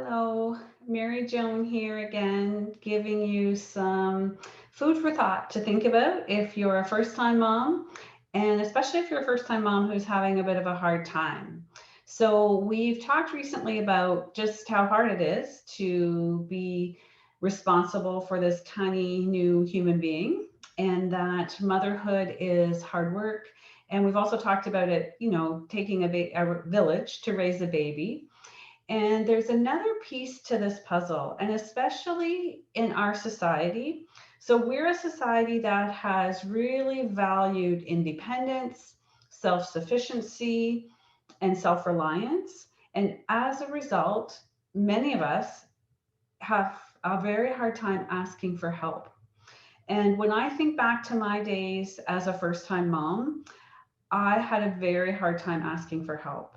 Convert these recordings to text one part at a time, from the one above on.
Hello, Mary Joan here again, giving you some food for thought to think about if you're a first time mom, and especially if you're a first time mom who's having a bit of a hard time. So, we've talked recently about just how hard it is to be responsible for this tiny new human being, and that motherhood is hard work. And we've also talked about it, taking a village to raise a baby. And there's another piece to this puzzle, and especially in our society. So, we're a society that has really valued independence, self sufficiency, and self reliance. And as a result, many of us have a very hard time asking for help. And when I think back to my days as a first time mom, I had a very hard time asking for help.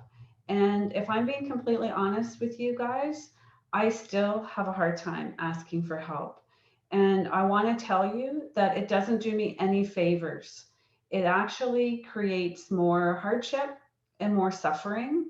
And if I'm being completely honest with you guys, I still have a hard time asking for help. And I want to tell you that it doesn't do me any favors. It actually creates more hardship and more suffering.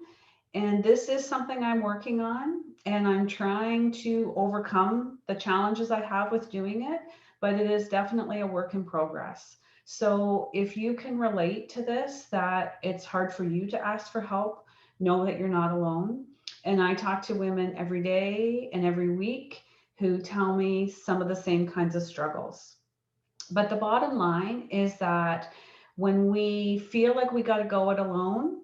And this is something I'm working on, and I'm trying to overcome the challenges I have with doing it, but it is definitely a work in progress. So if you can relate to this, that it's hard for you to ask for help, know that you're not alone. And I talk to women every day and every week who tell me some of the same kinds of struggles. But the bottom line is that when we feel like we got to go it alone,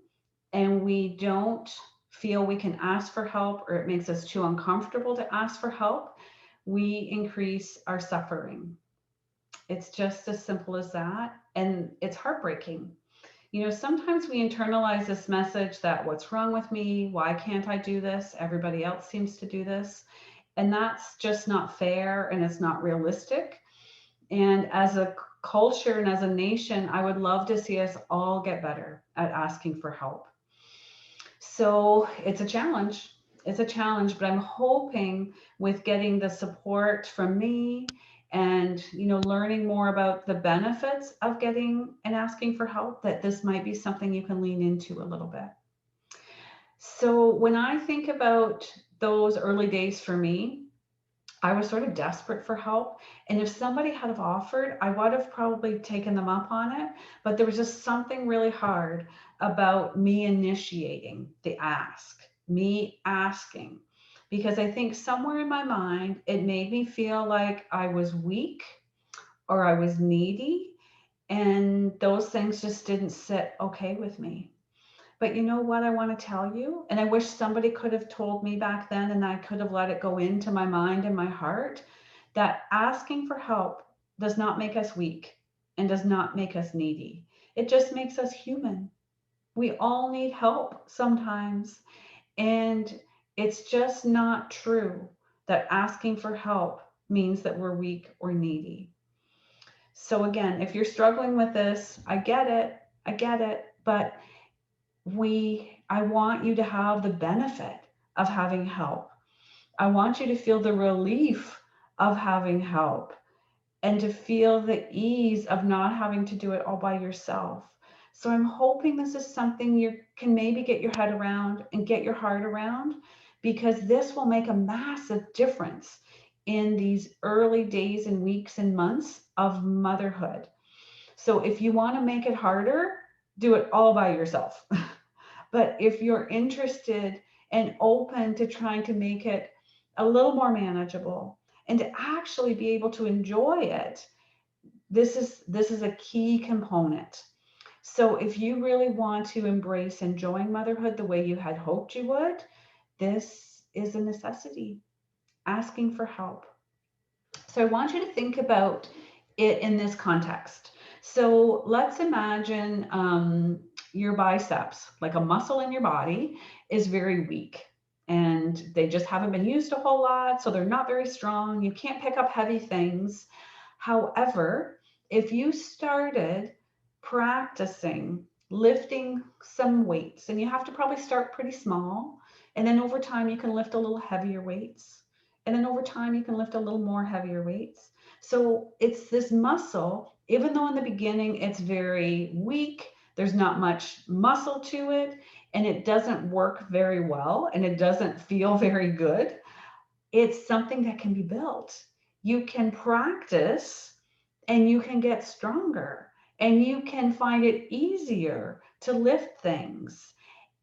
and we don't feel we can ask for help, or it makes us too uncomfortable to ask for help, we increase our suffering. It's just as simple as that. And it's heartbreaking. Sometimes we internalize this message that what's wrong with me? Why can't I do this? Everybody else seems to do this. And that's just not fair, and it's not realistic. And as a culture and as a nation, I would love to see us all get better at asking for help. So it's a challenge. It's a challenge, but I'm hoping with getting the support from me and learning more about the benefits of getting and asking for help, that this might be something you can lean into a little bit. So when I think about those early days for me, I was sort of desperate for help. And if somebody had have offered, I would have probably taken them up on it. But there was just something really hard about me initiating the ask, me asking, because I think somewhere in my mind, it made me feel like I was weak or I was needy. And those things just didn't sit okay with me. But you know what I want to tell you? And I wish somebody could have told me back then, and I could have let it go into my mind and my heart, that asking for help does not make us weak and does not make us needy. It just makes us human. We all need help sometimes. And it's just not true that asking for help means that we're weak or needy. So, again, if you're struggling with this, I get it. I get it. But I want you to have the benefit of having help. I want you to feel the relief of having help and to feel the ease of not having to do it all by yourself. So I'm hoping this is something you can maybe get your head around and get your heart around, because this will make a massive difference in these early days and weeks and months of motherhood. So if you want to make it harder, do it all by yourself. But if you're interested and open to trying to make it a little more manageable and to actually be able to enjoy it, this is a key component. So if you really want to embrace enjoying motherhood the way you had hoped you would, this is a necessity. Asking for help. So I want you to think about it in this context. So let's imagine your biceps, like a muscle in your body, is very weak and they just haven't been used a whole lot. So they're not very strong. You can't pick up heavy things. However, if you started practicing lifting some weights, and you have to probably start pretty small, and then over time you can lift a little heavier weights, and then over time you can lift a little more heavier weights. So it's this muscle, even though in the beginning it's very weak, there's not much muscle to it. and it doesn't work very well and it doesn't feel very good, it's something that can be built. You can practice and you can get stronger and you can find it easier to lift things.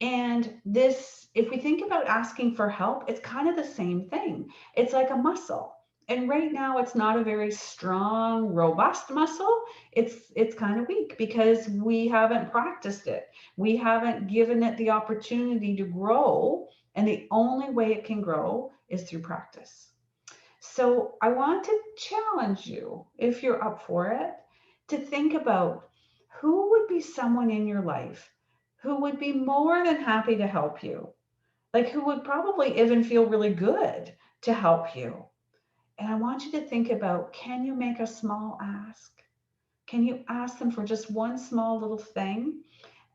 And this, if we think about asking for help, it's kind of the same thing. It's like a muscle. And right now it's not a very strong, robust muscle. It's kind of weak because we haven't practiced it. We haven't given it the opportunity to grow, and the only way it can grow is through practice. So I want to challenge you, if you're up for it, to think about who would be someone in your life who would be more than happy to help you, like who would probably even feel really good to help you. And I want you to think about, can you make a small ask? Can you ask them for just one small little thing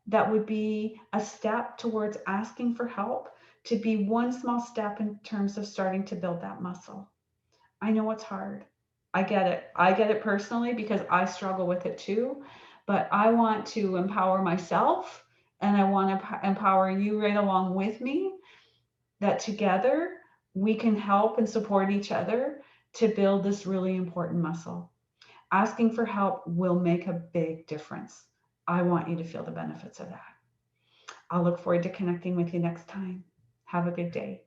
that would be a step towards asking for help, to be one small step in terms of starting to build that muscle? I know it's hard. I get it. I get it personally because I struggle with it too. But I want to empower myself and I want to empower you right along with me, that together we can help and support each other to build this really important muscle. Asking for help will make a big difference. I want you to feel the benefits of that. I'll look forward to connecting with you next time. Have a good day.